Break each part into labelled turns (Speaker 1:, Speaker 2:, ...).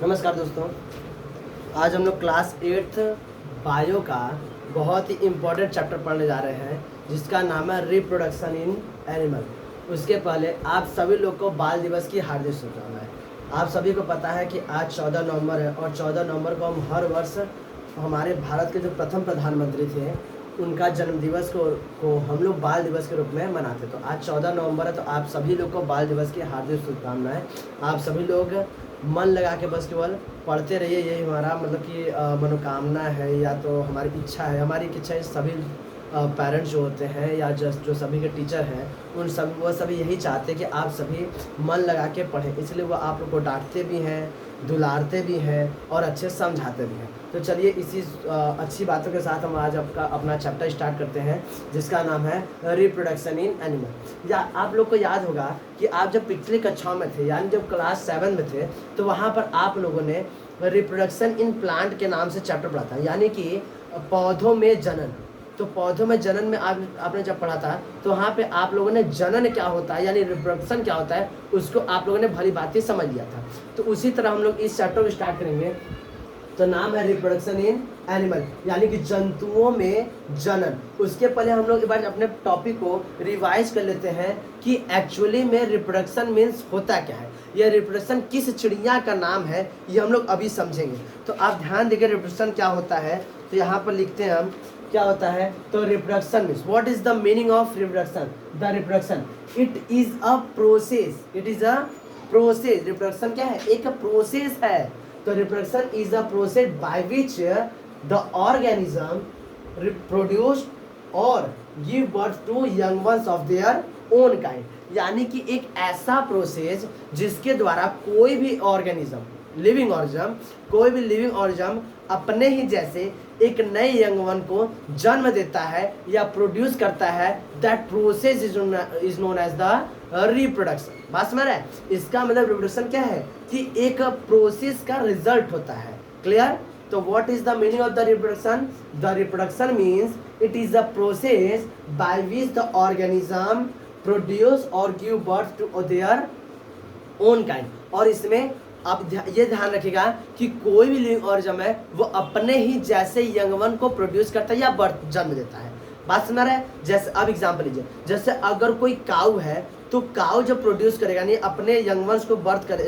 Speaker 1: नमस्कार दोस्तों, आज हम लोग क्लास 8th बायो का बहुत ही इम्पोर्टेंट चैप्टर पढ़ने जा रहे हैं जिसका नाम है रिप्रोडक्शन इन एनिमल। उसके पहले आप सभी लोग को बाल दिवस की हार्दिक शुभकामनाएं। आप सभी को पता है कि आज 14 नवंबर है और 14 नवंबर को हम हर वर्ष हमारे भारत के जो प्रथम प्रधानमंत्री थे उनका जन्मदिवस को हम लोग बाल दिवस के रूप में मनाते। तो आज 14 नवंबर है, तो आप सभी लोग को बाल दिवस की हार्दिक शुभकामनाएं। आप सभी लोग मन लगा के बस केवल पढ़ते रहिए, यही हमारा मतलब कि मनोकामना है या तो हमारी इच्छा है। हमारी इच्छा है सभी पेरेंट्स जो होते हैं या जो सभी के टीचर हैं उन सब वो सभी यही चाहते हैं कि आप सभी मन लगा के पढ़ें, इसलिए वो आप लोग को डांटते भी हैं, दुलारते भी हैं और अच्छे समझाते भी हैं। तो चलिए इसी अच्छी बातों के साथ हम आज अपना चैप्टर स्टार्ट करते हैं जिसका नाम है रिप्रोडक्शन इन एनिमल। या आप लोग को याद होगा कि आप जब पिछली कक्षाओं में थे यानी जब क्लास 7 में थे तो वहाँ पर आप लोगों ने रिप्रोडक्शन इन प्लांट के नाम से चैप्टर पढ़ा था, यानी कि पौधों में जनन। तो पौधों में जनन में आपने जब पढ़ा था तो वहाँ पे आप लोगों ने जनन क्या होता है यानी रिप्रोडक्शन क्या होता है उसको आप लोगों ने भली बात समझ लिया था। तो उसी तरह हम लोग इस चैप्टर को स्टार्ट करेंगे। तो नाम है रिप्रोडक्शन इन एनिमल यानी कि जंतुओं में जनन। उसके पहले हम लोग एक बार अपने टॉपिक को रिवाइज कर लेते हैं कि एक्चुअली में रिप्रोडक्शन मीन्स होता क्या है, यह रिप्रोडक्शन किस चिड़िया का नाम है ये हम लोग अभी समझेंगे। तो आप ध्यान देकर रिप्रोडक्शन क्या होता है, तो यहाँ पर लिखते हैं हम क्या होता है। तो reproduction means what is the meaning of reproduction. The reproduction it is a process, it is a process. Reproduction क्या है, एक प्रोसेस है। तो reproduction is a process by which the organism reproduce और give birth to young ones of their own kind. यानी कि एक ऐसा प्रोसेस जिसके द्वारा कोई भी ऑर्गेनिज्म लिविंग ऑर्गेनिज्म कोई भी लिविंग ऑर्गेनिज्म अपने ही जैसे एक नए यंग वन को जन्म देता है या प्रोड्यूस करता है। That process is known as the reproduction. बात समझ रहे हैं, इसका मतलब रिप्रोडक्शन क्या है कि एक प्रोसेस का रिजल्ट होता है। क्लियर। तो what is the meaning of the reproduction. The reproduction means it is the process by which the organism produce और give birth to their own kind. और इसमें आप ये ध्यान रखिएगा कि कोई भी लिविंग ऑर्गेनिज्म है वो अपने ही जैसे यंग वन को प्रोड्यूस करता है या बर्थ जन्म देता है। बात समझ रहा है। जैसे अब एग्जांपल लीजिए, जैसे अगर कोई काऊ है तो काऊ जब प्रोड्यूस करेगा यानी अपने यंग वंस को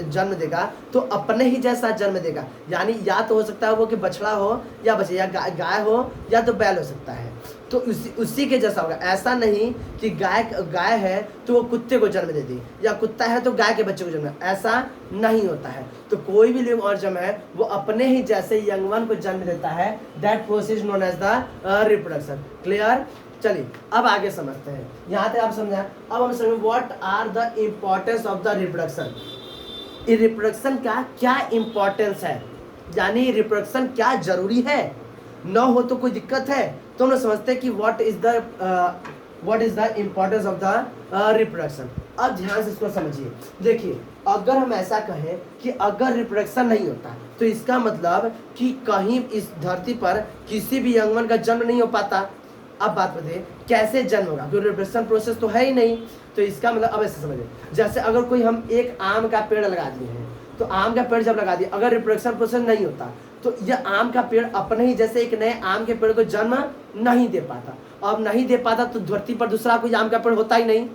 Speaker 1: जन्म देगा तो अपने ही जैसा जन्म देगा। यानी या तो हो सकता है वो कि बछड़ा हो या बछड़ी या गाय हो या तो बैल हो सकता है। तो उसी के जैसा होगा। ऐसा नहीं कि गाय है तो वो कुत्ते को जन्म दे दी या कुत्ता है तो गाय के बच्चे को जन्म, ऐसा नहीं होता है। तो कोई भी लिविंग ऑर्गेनिज्म है वो अपने ही जैसे यंग वन को जन्म देता है। That process known as the reproduction. Clear. चलिए अब आगे समझते हैं। यहाँ तक आप समझा। अब हम समझें what are the importance of the reproduction. Reproduction का क्या इम्पोर्टेंस है, यानी रिप्रोडक्शन क्या जरूरी है, न हो तो कोई दिक्कत है। तो हम लोग समझते हैं कि what is the importance of the reproduction. अब ध्यान से इसको समझिए। देखिए अगर हम ऐसा कहें कि अगर रिप्रोडक्शन नहीं होता तो इसका मतलब कि कहीं इस धरती पर किसी भी यंग वन का जन्म नहीं हो पाता। अब बात बताइए कैसे जन्म होगा, क्योंकि रिप्रोडक्शन प्रोसेस तो है ही नहीं। तो इसका मतलब अब ऐसे समझिए, जैसे अगर कोई हम एक आम का पेड़ लगा दिए हैं तो आम का पेड़ जब लगा दिए अगर रिप्रोडक्शन प्रोसेस नहीं होता तो यह आम का पेड़ अपने ही जैसे एक नए आम के पेड़ को जन्म नहीं दे पाता। अब नहीं दे पाता तो धरती पर दूसरा कोई आम का पेड़ होता ही नहीं।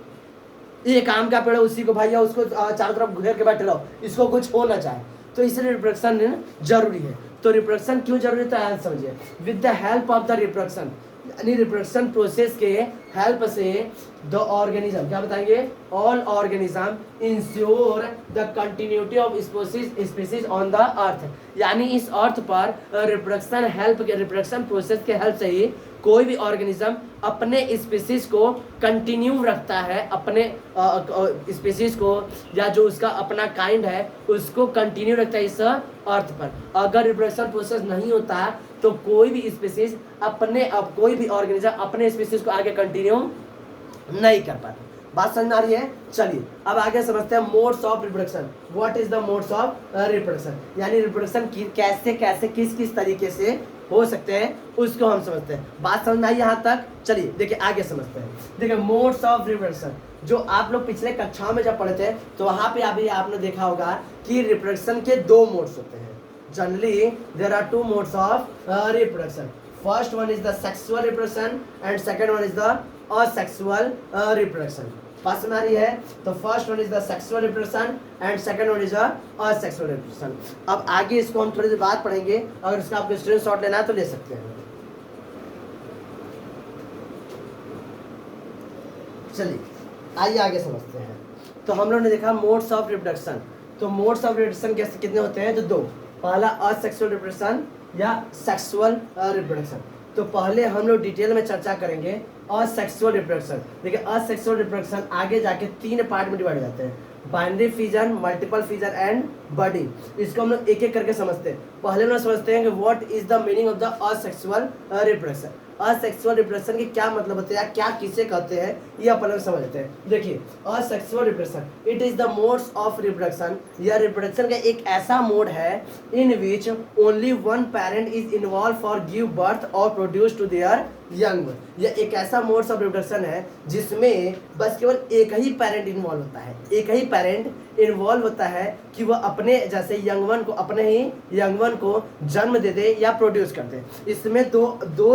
Speaker 1: एक आम का पेड़ उसी को भैया उसको चारों तरफ घेर के बैठे रहो, इसको कुछ हो ना चाहे। तो इसलिए रिप्रोडक्शन जरूरी है। तो रिप्रोडक्शन क्यों जरूरी है तो समझिए। With the help of the reproduction यानी रिप्रोडक्शन प्रोसेस के हेल्प से द ऑर्गेनिज्म क्या बताएंगे, all organism ensure the continuity of species on the earth. यानी इस अर्थ पर रिप्रोडक्शन प्रोसेस के हेल्प से ही कोई भी ऑर्गेनिज्म अपने स्पीसीज को कंटिन्यू रखता है, अपने स्पीसीज को या जो उसका अपना काइंड है उसको कंटिन्यू रखता है इस अर्थ पर। अगर रिप्रोडक्शन प्रोसेस नहीं होता तो कोई भी स्पीसीज कोई भी ऑर्गेनिज्म अपने स्पीसीज को आगे कंटिन्यू नहीं कर पाता। बात समझ में आ रही है। चलिए अब आगे समझते हैं modes of reproduction. What is the modes of reproduction, यानी रिप्रोडक्शन कैसे कैसे किस तरीके से हो सकते हैं उसको हम समझते हैं। बात समझ में आई यहाँ तक। चलिए देखिए आगे समझते हैं। देखिए मोड्स ऑफ रिप्रोडक्शन। जो आप लोग पिछले कक्षाओं में जब पढ़े थे तो वहाँ पे अभी आपने देखा होगा कि रिप्रोडक्शन के 2 मोड्स होते हैं। Generally there are 2 modes of reproduction. First one is the sexual reproduction and second one is the asexual reproduction. पास में आ रही है तो first one is the sexual reproduction and second one is the asexual reproduction. अब आगे इसको हम थोड़ी देर बाद पढ़ेंगे, अगर इसका आपको स्क्रीनशॉट लेना है तो ले सकते हैं। चलिए आइए आगे समझते हैं। तो हम लोग ने देखा मोड्स ऑफ रिप्रोडक्शन। तो मोड्स ऑफ रिप्रोडक्शन कैसे कितने होते हैं? तो 2। पहला असेक्सुअल रिप्रोडक्शन या सेक्सुअल रिप्रोडक्शन। तो पहले हम लोग डिटेल में चर्चा करेंगे असेक्सुअल रिप्रोडक्शन। देखिए असेक्सुअल रिप्रोडक्शन आगे जाके 3 पार्ट में डिवाइड हो जाते हैं, binary fission, multiple fission and budding. इसको हम लोग एक एक करके समझते हैं। पहले हम लोग समझते हैं कि what is the meaning of the asexual reproduction. Asexual reproduction के क्या मतलब होते हैं, क्या किसे कहते हैं, ये अपन लोग समझ लेते हैं। देखिए asexual reproduction it is the modes of reproduction. यह रिप्रोडक्शन का एक ऐसा मोड है in which only one parent is involve for give birth और प्रोड्यूस टू देयर यंग। यह एक ऐसा मोड्स ऑफ रिप्रोडक्शन है जिसमें बस केवल एक ही पेरेंट इन्वॉल्व होता है, एक ही पेरेंट इन्वॉल्व होता है कि वह अपने जैसे यंगवन को, अपने ही यंगवन को जन्म दे दे या प्रोड्यूस कर दे। इसमें दो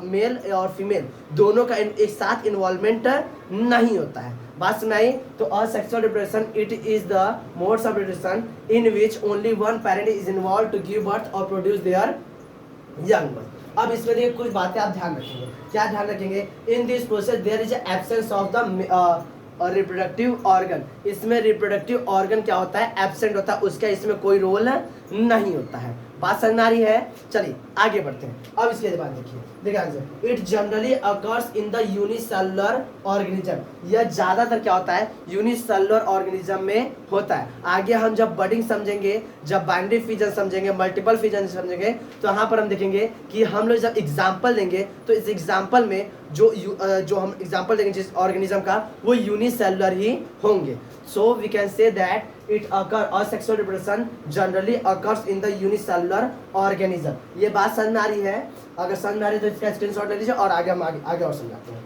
Speaker 1: मेल और फीमेल दोनों का एक साथ इन्वॉल्वमेंट नहीं होता है। बात सुनाई तो asexual reproduction it is the modes of reproduction in which only one parent is involve to give birth और प्रोड्यूस देयर यंग वन। अब इसमें देखिए कुछ बातें आप ध्यान रखेंगे। क्या ध्यान रखेंगे? In this process there is absence of the reproductive organ. इसमें रिप्रोडक्टिव ऑर्गन क्या होता है? एब्सेंट होता है, उसका इसमें कोई रोल नहीं होता है। बात समझ आ रही है? चलिए आगे बढ़ते हैं। अब इसके बाद देखिए answer it generally occurs in the unicellular organism. यह ज्यादातर क्या होता है? यूनिसेलुलर ऑर्गेनिज्म में होता है। आगे हम जब बडिंग समझेंगे, जब बाइनरी फिजन समझेंगे, मल्टीपल फिजन समझेंगे तो यहाँ पर हम देखेंगे कि हम लोग जब एग्जाम्पल देंगे तो इस एग्जाम्पल में जो हम एग्जाम्पल देंगे जिस ऑर्गेनिज्म का वो यूनिसेलुलर ही होंगे। So we can say that it occur asexual reproduction generally occurs in the unicellular organism। ये बात समझ में आ रही है? अगर समझ में आ रही है तो इसका स्क्रीनशॉट ले लीजिए और आगे हम आगे और समझाते हैं।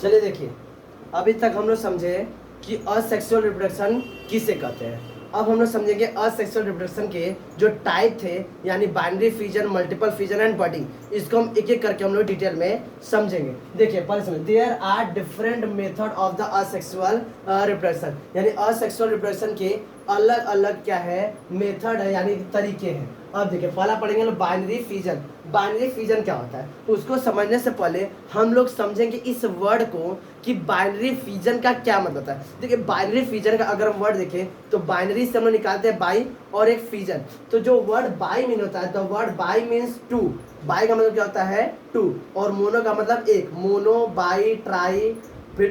Speaker 1: चलिए देखिए अभी तक हम लोग समझे कि असेक्सुअल रिप्रोडक्शन किसे कहते हैं। अब हम लोग समझेंगे असेक्सुअल रिप्रोडक्शन के जो टाइप थे, यानी binary fission, multiple fission and budding. इसको हम एक एक करके हम लोग डिटेल में समझेंगे। देखिए पहले समझ, there are different method of the asexual reproduction. यानी असेक्सुअल रिप्रोडक्शन के अलग अलग क्या है? मेथड है, यानी तरीके हैं। अब देखिए पहला पढ़ेंगे लोग बाइनरी फिजन। बाइनरी फिजन क्या होता है उसको समझने से पहले हम लोग समझेंगे इस वर्ड को कि बाइनरी फिजन का क्या मतलब होता है। देखिए बाइनरी फिजन का अगर हम वर्ड देखें तो बाइनरी से हम लोग निकालते हैं बाई और एक फिजन। तो जो वर्ड बाई मीन होता है, the word by means 2। By का मतलब क्या होता है? 2। और मोनो का मतलब एक, मोनो, बाई, ट्राई, फिर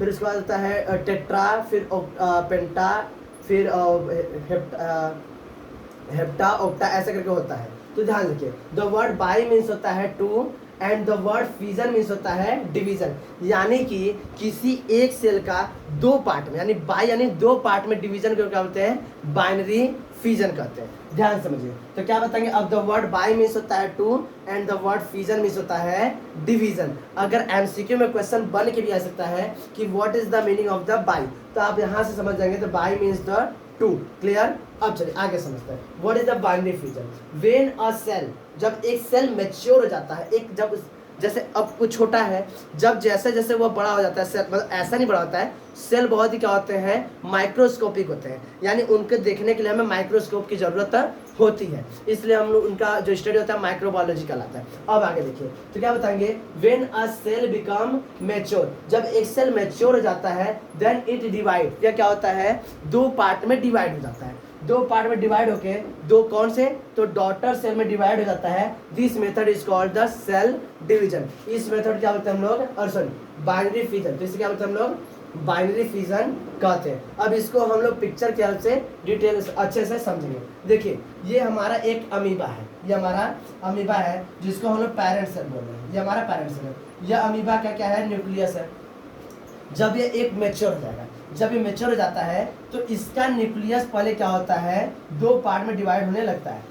Speaker 1: उसके बाद होता है टेट्रा, फिर पेंटा, फिर हेप्टा, ऑक्टा, ऐसा करके होता है। तो ध्यान रखिए द वर्ड बाई मीन्स होता है 2 and the word fission means होता है डिवीजन। यानी कि किसी एक सेल का 2 पार्ट में, यानी बाई यानी 2 पार्ट में डिवीजन को क्या बोलते हैं? बाइनरी फिजन कहते हैं। ध्यान समझिए तो क्या बताएंगे? अब द वर्ड बाई मीन्स होता है 2 and the word fission means होता है डिवीजन। अगर एमसीक्यू में क्वेश्चन बन के भी आ सकता है कि what is the meaning of the by, तो आप यहाँ से समझ जाएंगे तो बाई मीन्स द 2। क्लियर? अब चलिए आगे समझते हैं what is the binary fission. When a cell, जब एक सेल मैच्योर हो जाता है, एक जब जैसे अब कुछ छोटा है, जब जैसे जैसे वो बड़ा हो जाता है सेल, मतलब ऐसा नहीं बड़ा होता है, सेल बहुत ही क्या होते हैं? माइक्रोस्कोपिक होते हैं। यानी उनके देखने के लिए हमें माइक्रोस्कोप की जरूरत होती है, इसलिए हम लोग उनका जो स्टडी होता है माइक्रोबायोलॉजी कहलाता है। अब आगे देखिए तो क्या बताएंगे? When a cell become mature, जब एक सेल मैच्योर हो जाता है देन इट डिवाइड, यह क्या होता है? 2 पार्ट में डिवाइड हो जाता है। 2 पार्ट में डिवाइड होके 2 कौन से? तो डॉटर सेल में डिवाइड हो जाता है। This method is called the cell division. इस मेथड क्या बोलते हैं हम लोग? और सॉरी बाइनरी फिजन। तो इसे क्या बोलते हैं हम लोग? बाइनरी फिजन कहते हैं। अब इसको हम लोग पिक्चर के हेल्प से डिटेल अच्छे से समझेंगे। देखिए ये हमारा एक अमीबा है, ये हमारा अमीबा है जिसको हम लोग पेरेंट सेल बोल रहे हैं। ये हमारा पेरेंट सेल है। यह अमीबा का क्या है? न्यूक्लियस है। जब ये एक मैच्योर हो जाएगा, जब ये मैच्योर हो जाता है तो इसका न्यूक्लियस पहले क्या होता है? 2 पार्ट में डिवाइड होने लगता है।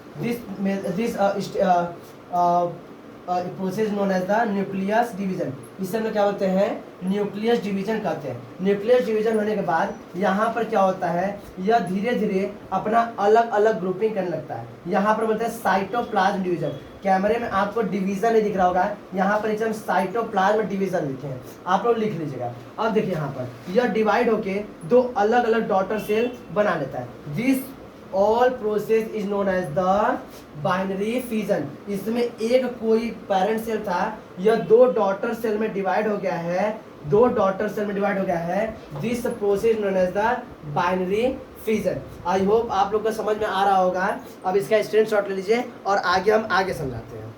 Speaker 1: Process known as the nucleus division. इसे हम लोग क्या बोलते हैं, न्यूक्लियस डिवीजन कहते हैं। न्यूक्लियस डिवीजन होने के बाद यहाँ पर क्या होता है, यह धीरे धीरे अपना अलग अलग ग्रुपिंग करने लगता है। यहाँ पर बोलते हैं साइटोप्लाज्म डिवीजन। कैमरे में आपको डिवीजन नहीं दिख रहा होगा, यहाँ पर एकदम साइटोप्लाज्म डिवीजन लिखे हैं, आप लोग लिख लीजिएगा। अब देखिए यहाँ पर यह डिवाइड होके दो अलग अलग डॉटर सेल बना लेता है। This all process is known as the binary fission. इसमें एक कोई पेरेंट सेल था, यह दो डॉटर सेल में डिवाइड हो गया है, दो डॉटर सेल में डिवाइड हो गया है। This process known as the binary fission. I hope आप लोग को समझ में आ रहा होगा। अब इसका स्क्रीनशॉट ले लीजिए और आगे हम आगे समझाते हैं।